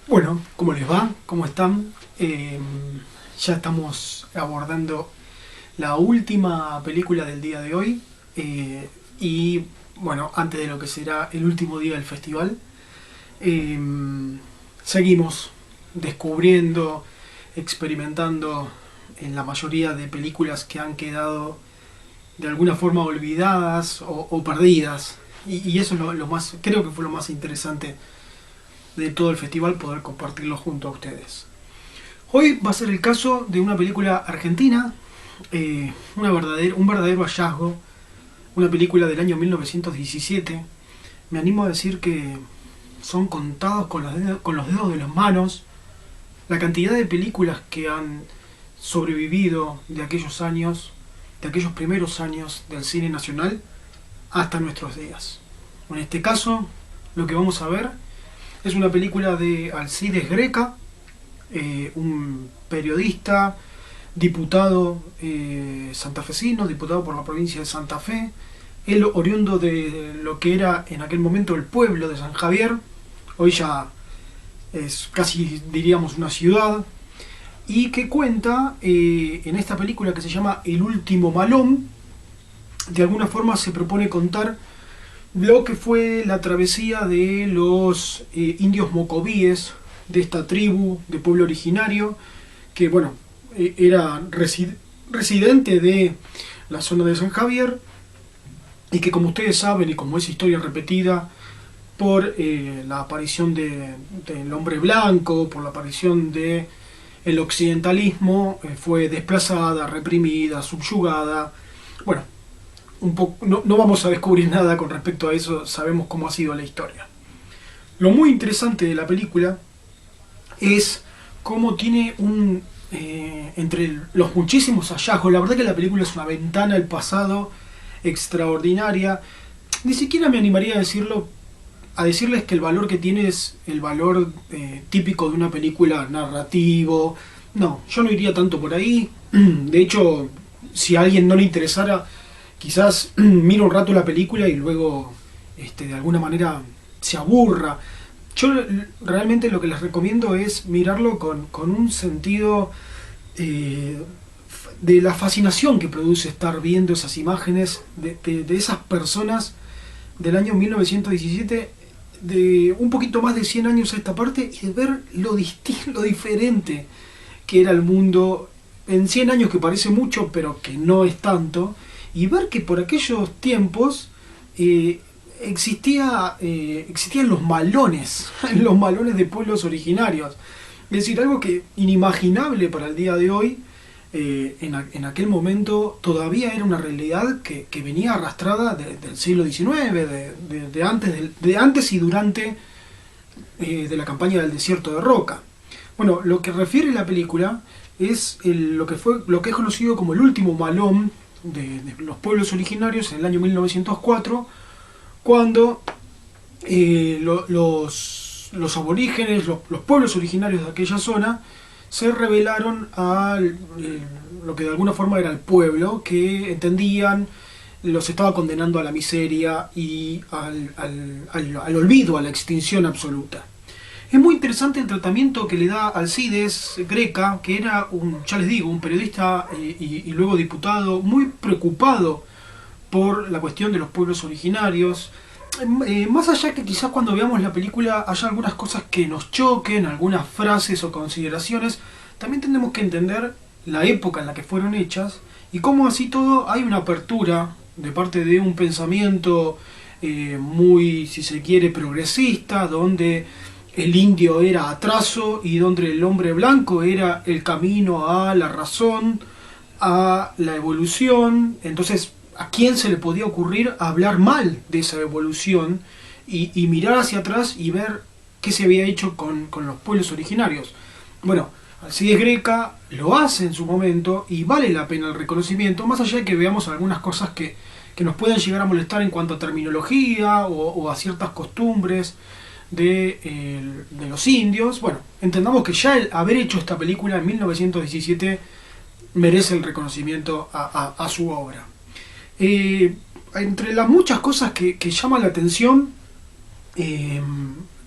Bueno, ¿cómo les va? ¿Cómo están? Ya estamos abordando la última película del día de hoy y bueno, antes de lo que será el último día del festival, eh, seguimos descubriendo, experimentando en la mayoría de películas que han quedado de alguna forma olvidadas o perdidas. Y eso es lo más, creo que fue lo más interesante de todo el festival, poder compartirlo junto a ustedes. Hoy va a ser el caso de una película argentina, un verdadero hallazgo, una película del año 1917. Me animo a decir que son contados con los dedos de las manos la cantidad de películas que han sobrevivido de aquellos años, de aquellos primeros años del cine nacional hasta nuestros días. En este caso, lo que vamos a ver es una película de Alcides Greca, un periodista, diputado santafesino, diputado por la provincia de Santa Fe, él oriundo de lo que era en aquel momento el pueblo de San Javier, hoy ya es casi diríamos una ciudad, y que cuenta en esta película que se llama El último malón, de alguna forma se propone contar lo que fue la travesía de los indios mocovíes, de esta tribu de pueblo originario, que bueno, era residente de la zona de San Javier, y que como ustedes saben, y como es historia repetida, por la aparición del hombre blanco, por la aparición de el occidentalismo, fue desplazada, reprimida, subyugada. Bueno, no vamos a descubrir nada con respecto a eso, sabemos cómo ha sido la historia. Lo muy interesante de la película es cómo tiene entre los muchísimos hallazgos, la verdad que la película es una ventana al pasado extraordinaria. Ni siquiera me animaría a decirles que el valor que tiene es el valor típico de una película narrativo. No, yo no iría tanto por ahí. De hecho, si a alguien no le interesara, quizás mira un rato la película y luego de alguna manera se aburra. Yo realmente lo que les recomiendo es mirarlo con un sentido de la fascinación que produce estar viendo esas imágenes de esas personas del año 1917, de un poquito más de 100 años a esta parte, y de ver lo diferente que era el mundo en 100 años, que parece mucho pero que no es tanto, y ver que por aquellos tiempos existían los malones, los malones de pueblos originarios. Es decir, algo que inimaginable para el día de hoy, en aquel momento todavía era una realidad que venía arrastrada del siglo XIX, de antes y durante de la campaña del desierto de Roca. Bueno, lo que refiere la película es lo que es conocido como el último malón de los pueblos originarios en el año 1904, cuando los aborígenes, los pueblos originarios de aquella zona, se rebelaron a lo que de alguna forma era el pueblo, que entendían los estaba condenando a la miseria y al olvido, a la extinción absoluta. Es muy interesante el tratamiento que le da Alcides Greca, que era ya les digo, un periodista y luego diputado muy preocupado por la cuestión de los pueblos originarios. Más allá que quizás cuando veamos la película haya algunas cosas que nos choquen, algunas frases o consideraciones, también tenemos que entender la época en la que fueron hechas y cómo así todo hay una apertura de parte de un pensamiento muy, si se quiere, progresista, donde el indio era atraso y donde el hombre blanco era el camino a la razón, a la evolución. Entonces, ¿a quién se le podía ocurrir hablar mal de esa evolución y mirar hacia atrás y ver qué se había hecho con los pueblos originarios? Bueno, Alcides Greca lo hace en su momento y vale la pena el reconocimiento, más allá de que veamos algunas cosas que nos pueden llegar a molestar en cuanto a terminología o a ciertas costumbres de los indios. Bueno, entendamos que ya el haber hecho esta película en 1917 merece el reconocimiento a su obra. Entre las muchas cosas que llaman la atención,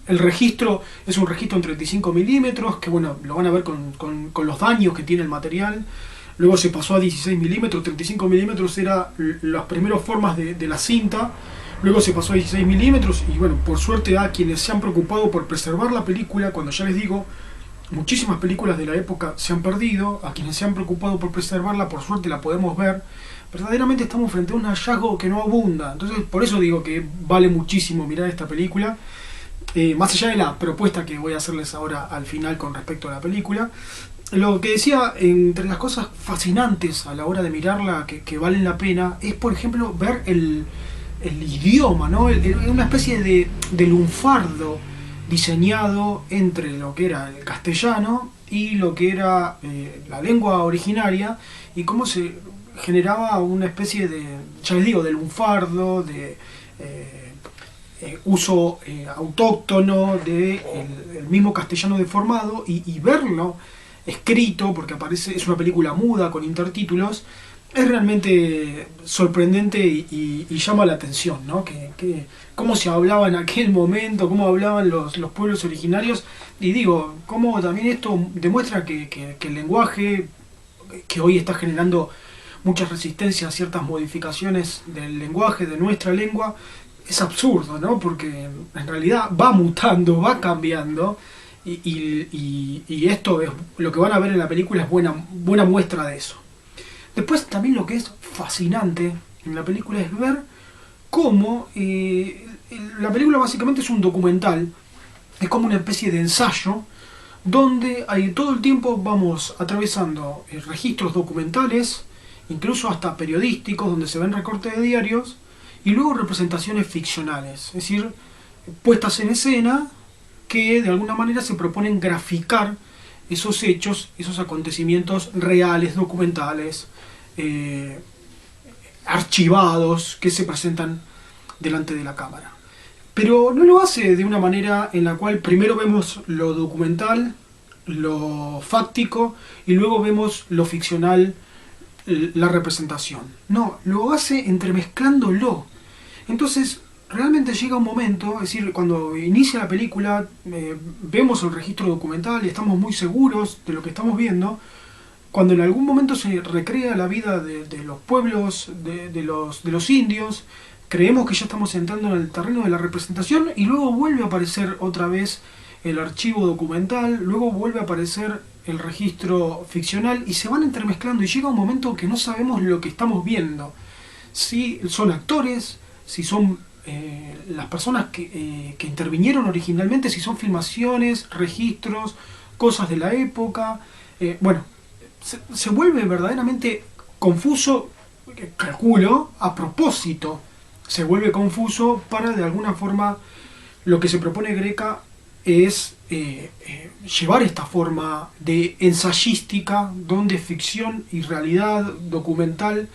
el registro es un registro en 35 milímetros, que bueno, lo van a ver con los daños que tiene el material. Luego se pasó a 16 milímetros, 35 milímetros era las primeras formas de la cinta. Luego se pasó a 16 milímetros y bueno, por suerte a quienes se han preocupado por preservar la película, cuando ya les digo, muchísimas películas de la época se han perdido, a quienes se han preocupado por preservarla, por suerte la podemos ver. Verdaderamente estamos frente a un hallazgo que no abunda, entonces por eso digo que vale muchísimo mirar esta película. Más allá de la propuesta que voy a hacerles ahora al final con respecto a la película, lo que decía, entre las cosas fascinantes a la hora de mirarla, que valen la pena, es por ejemplo ver el idioma, ¿no? Una especie de lunfardo diseñado entre lo que era el castellano y lo que era la lengua originaria, y cómo se generaba una especie de, ya les digo, de lunfardo, de uso autóctono del el mismo castellano deformado, y verlo escrito, porque aparece, es una película muda con intertítulos, es realmente sorprendente y llama la atención, ¿no? Cómo se hablaba en aquel momento, cómo hablaban los pueblos originarios, y digo, cómo también esto demuestra que el lenguaje, que hoy está generando muchas resistencias a ciertas modificaciones del lenguaje, de nuestra lengua, es absurdo, ¿no? Porque en realidad va mutando, va cambiando, y esto es lo que van a ver en la película, es buena muestra de eso. Después también lo que es fascinante en la película es ver cómo la película básicamente es un documental, es como una especie de ensayo, donde todo el tiempo vamos atravesando registros documentales, incluso hasta periodísticos, donde se ven recortes de diarios, y luego representaciones ficcionales, es decir, puestas en escena que de alguna manera se proponen graficar esos hechos, esos acontecimientos reales, documentales, archivados, que se presentan delante de la cámara. Pero no lo hace de una manera en la cual primero vemos lo documental, lo fáctico, y luego vemos lo ficcional, la representación. No, lo hace entremezclándolo. Entonces, realmente llega un momento, es decir, cuando inicia la película, vemos el registro documental y estamos muy seguros de lo que estamos viendo. Cuando en algún momento se recrea la vida de los pueblos, de los indios, creemos que ya estamos entrando en el terreno de la representación, y luego vuelve a aparecer otra vez el archivo documental, luego vuelve a aparecer el registro ficcional, y se van entremezclando, y llega un momento que no sabemos lo que estamos viendo. Si son actores, si son las personas que intervinieron originalmente, si son filmaciones, registros, cosas de la época. Bueno, se vuelve verdaderamente confuso, calculo, a propósito. Se vuelve confuso para, de alguna forma, lo que se propone Greca es llevar esta forma de ensayística, donde ficción y realidad documental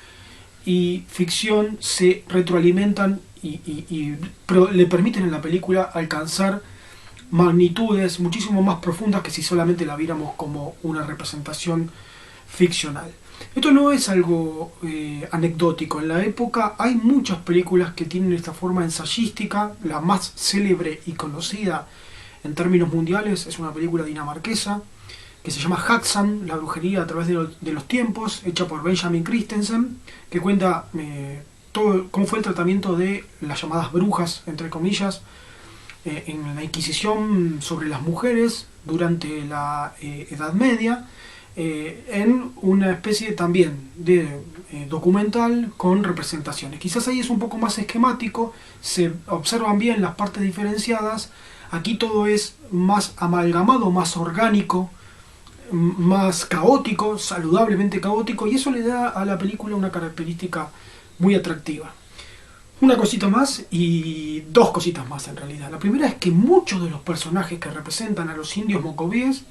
y ficción se retroalimentan y le permiten en la película alcanzar magnitudes muchísimo más profundas que si solamente la viéramos como una representación ficcional. Esto no es algo anecdótico. En la época hay muchas películas que tienen esta forma ensayística. La más célebre y conocida en términos mundiales es una película dinamarquesa que se llama Häxan, la brujería a través de los tiempos, hecha por Benjamin Christensen, que cuenta cómo fue el tratamiento de las llamadas brujas, entre comillas, en la Inquisición sobre las mujeres durante la Edad Media, en una especie también de documental con representaciones. Quizás ahí es un poco más esquemático, se observan bien las partes diferenciadas. Aquí todo es más amalgamado, más orgánico, más caótico, saludablemente caótico, y eso le da a la película una característica muy atractiva. Una cosita más, y dos cositas más en realidad. La primera es que muchos de los personajes que representan a los indios mocovíes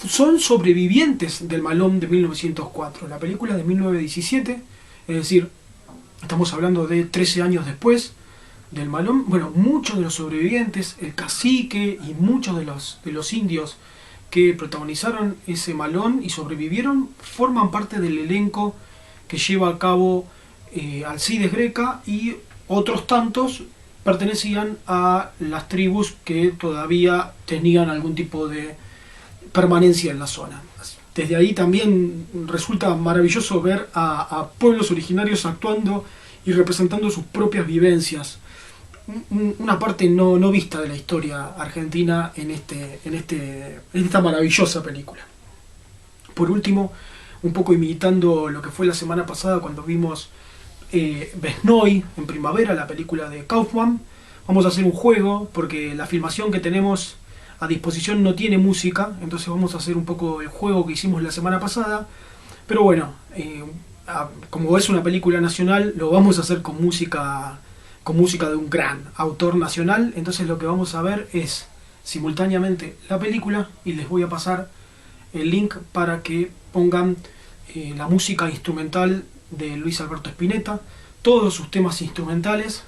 son sobrevivientes del Malón de 1904, la película de 1917, es decir, estamos hablando de 13 años después del Malón. Bueno, muchos de los sobrevivientes, el cacique y muchos de los indios que protagonizaron ese Malón y sobrevivieron, forman parte del elenco que lleva a cabo Alcides Greca, y otros tantos pertenecían a las tribus que todavía tenían algún tipo de permanencia en la zona. Desde ahí también resulta maravilloso ver a pueblos originarios actuando y representando sus propias vivencias. Una parte no vista de la historia argentina en esta maravillosa película. Por último, un poco imitando lo que fue la semana pasada cuando vimos Besnoy en primavera, la película de Kaufman, vamos a hacer un juego porque la filmación que tenemos a disposición no tiene música, entonces vamos a hacer un poco el juego que hicimos la semana pasada, pero bueno, como es una película nacional, lo vamos a hacer con música de un gran autor nacional. Entonces lo que vamos a ver es simultáneamente la película y les voy a pasar el link para que pongan la música instrumental de Luis Alberto Spinetta, todos sus temas instrumentales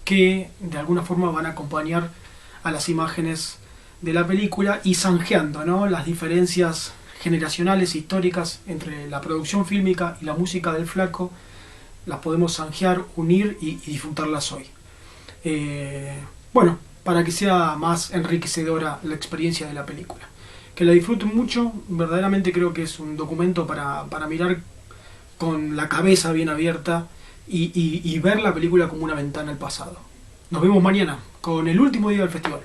que de alguna forma van a acompañar a las imágenes de la película y zanjeando, ¿no?, las diferencias generacionales históricas entre la producción fílmica y la música del Flaco. Las podemos zanjear, unir y disfrutarlas hoy. Bueno, para que sea más enriquecedora la experiencia de la película. Que la disfruten mucho, verdaderamente creo que es un documento para mirar con la cabeza bien abierta y ver la película como una ventana al pasado. Nos vemos mañana con el último día del festival.